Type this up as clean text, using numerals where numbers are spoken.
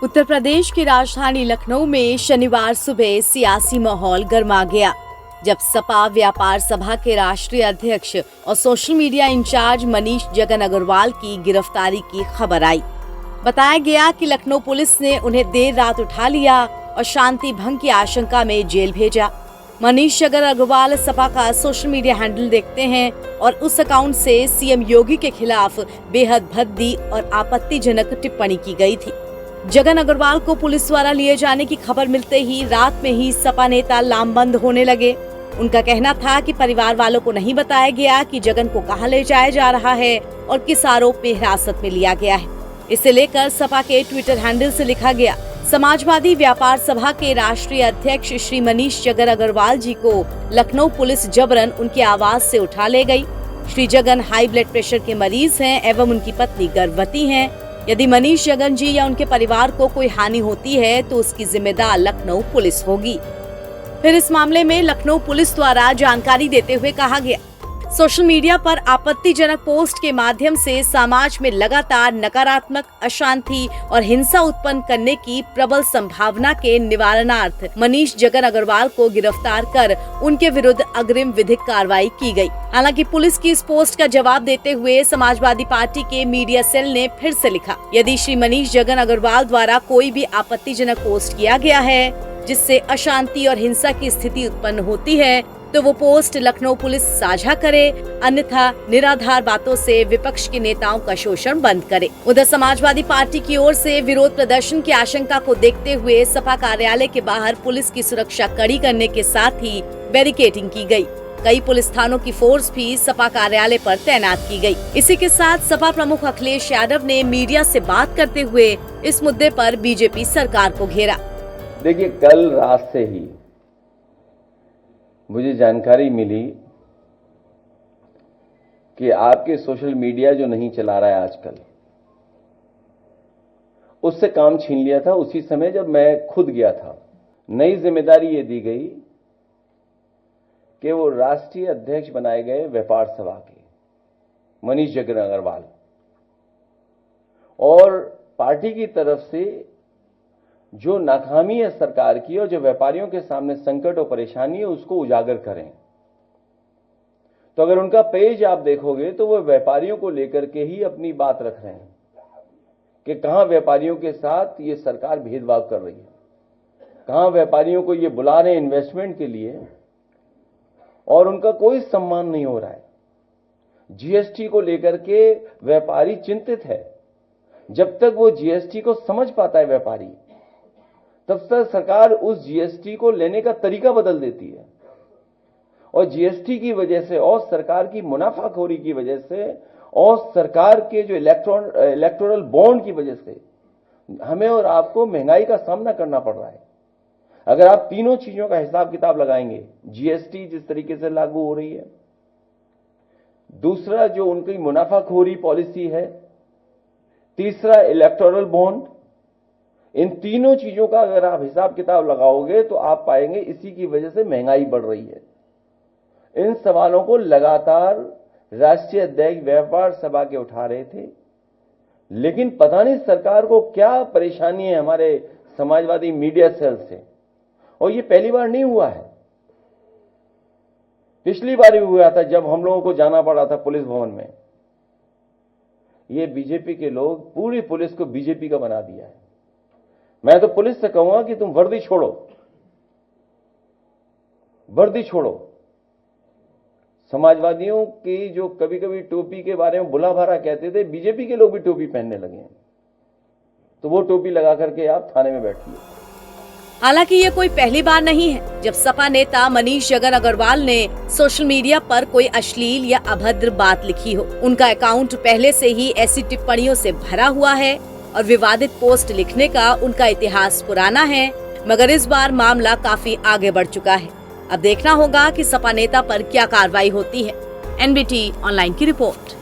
उत्तर प्रदेश की राजधानी लखनऊ में शनिवार सुबह सियासी माहौल गर्मा गया जब सपा व्यापार सभा के राष्ट्रीय अध्यक्ष और social media incharge Manish Jagan Agarwal की गिरफ्तारी की खबर आई। बताया गया कि लखनऊ पुलिस ने उन्हें देर रात उठा लिया और शांति भंग की आशंका में जेल भेजा। मनीष जगन अग्रवाल सपा का सोशल मीडिया हैंडल देखते हैं और उस अकाउंट से सीएम योगी के खिलाफ बेहद भद्दी और आपत्तिजनक टिप्पणी की गई थी। जगन अग्रवाल को पुलिस द्वारा लिए जाने की खबर मिलते ही रात में ही सपा नेता लामबंद होने लगे। उनका कहना था कि परिवार वालों को नहीं बताया गया कि जगन को कहां ले जाया जा रहा है और किस आरोप में हिरासत में लिया गया है। इसे लेकर सपा के ट्विटर हैंडल से लिखा गया, समाजवादी व्यापार सभा के राष्ट्रीय अध्यक्ष श्री मनीष जगन अग्रवाल जी को लखनऊ पुलिस जबरन उनके आवास से उठा ले गई। Shri Jagan high blood pressure के मरीज हैं एवं उनकी पत्नी गर्भवती हैं। यदि मनीष जगन जी या उनके परिवार को कोई हानि होती है तो उसकी जिम्मेदार लखनऊ पुलिस होगी। फिर इस मामले में लखनऊ पुलिस द्वारा जानकारी देते हुए कहा गया, सोशल मीडिया पर आपत्तिजनक पोस्ट के माध्यम से समाज में लगातार नकारात्मक अशांति और हिंसा उत्पन्न करने की प्रबल संभावना के निवारणार्थ मनीष जगन अग्रवाल को गिरफ्तार कर उनके विरुद्ध अग्रिम विधिक कार्रवाई की गई। हालांकि पुलिस की इस पोस्ट का जवाब देते हुए समाजवादी पार्टी के मीडिया सेल ने फिर से लिखा, यदि श्री मनीष जगन अग्रवाल द्वारा कोई भी आपत्तिजनक पोस्ट किया गया है जिससे अशांति और हिंसा की स्थिति उत्पन्न होती है तो वो पोस्ट लखनऊ पुलिस साझा करे, अन्यथा निराधार बातों से विपक्ष के नेताओं का शोषण बंद करे। उधर समाजवादी पार्टी की ओर से विरोध प्रदर्शन की आशंका को देखते हुए सपा कार्यालय के बाहर पुलिस की सुरक्षा कड़ी करने के साथ ही बैरिकेडिंग की गई। कई पुलिस थानों की फोर्स भी सपा कार्यालय पर तैनात की गई। इसी के साथ सपा प्रमुख अखिलेश यादव ने मीडिया से बात करते हुए इस मुद्दे पर बीजेपी सरकार को घेरा। देखिए, कल रात से ही मुझे जानकारी मिली कि आपके सोशल मीडिया जो नहीं चला रहा है आजकल, उससे काम छीन लिया था उसी समय जब मैं खुद गया था। नई जिम्मेदारी ये दी गई कि वो राष्ट्रीय अध्यक्ष बनाए गए व्यापार सभा के मनीष जगन अग्रवाल, और पार्टी की तरफ से जो नाकामी है सरकार की और जो व्यापारियों के सामने संकट और परेशानी है उसको उजागर करें। तो अगर उनका पेज आप देखोगे तो वो व्यापारियों को लेकर के ही अपनी बात रख रहे हैं कि कहां व्यापारियों के साथ ये सरकार भेदभाव कर रही है, कहां व्यापारियों को ये बुला रहे हैं इन्वेस्टमेंट के लिए और उनका कोई सम्मान नहीं हो रहा है। जीएसटी को लेकर के व्यापारी चिंतित है। जब तक वो जीएसटी को समझ पाता है व्यापारी, तब तक सरकार उस जीएसटी को लेने का तरीका बदल देती है और जीएसटी की वजह से और सरकार की मुनाफाखोरी की वजह से और सरकार के जो इलेक्टोरल बॉन्ड की वजह से हमें और आपको महंगाई का सामना करना पड़ रहा है। अगर आप तीनों चीजों का हिसाब किताब लगाएंगे, जीएसटी जिस तरीके से लागू हो रही है, दूसरा जो उनकी मुनाफाखोरी पॉलिसी है, तीसरा इलेक्टोरल बॉन्ड, इन तीनों चीजों का अगर आप हिसाब किताब लगाओगे तो आप पाएंगे इसी की वजह से महंगाई बढ़ रही है। इन सवालों को लगातार राष्ट्रीय अध्यक्ष व्यापार सभा के उठा रहे थे, लेकिन पता नहीं सरकार को क्या परेशानी है हमारे समाजवादी मीडिया सेल से। और ये पहली बार नहीं हुआ है, पिछली बार भी हुआ था जब हम लोगों को जाना पड़ा था पुलिस भवन में। ये बीजेपी के लोग पूरी पुलिस को बीजेपी का बना दिया है। मैं तो पुलिस से कहूंगा कि तुम वर्दी छोड़ो, वर्दी छोड़ो। समाजवादियों की जो कभी कभी टोपी के बारे में बुला भरा कहते थे, बीजेपी के लोग भी टोपी पहनने लगे हैं, तो वो टोपी लगा करके आप थाने में बैठिए। हालांकि ये कोई पहली बार नहीं है जब सपा नेता मनीष जगन अग्रवाल ने सोशल मीडिया पर कोई अश्लील या अभद्र बात लिखी हो। उनका अकाउंट पहले से ही ऐसी टिप्पणियों से भरा हुआ है और विवादित पोस्ट लिखने का उनका इतिहास पुराना है, मगर इस बार मामला काफी आगे बढ़ चुका है। अब देखना होगा कि सपा नेता पर क्या कार्रवाई होती है। एनबीटी ऑनलाइन की रिपोर्ट।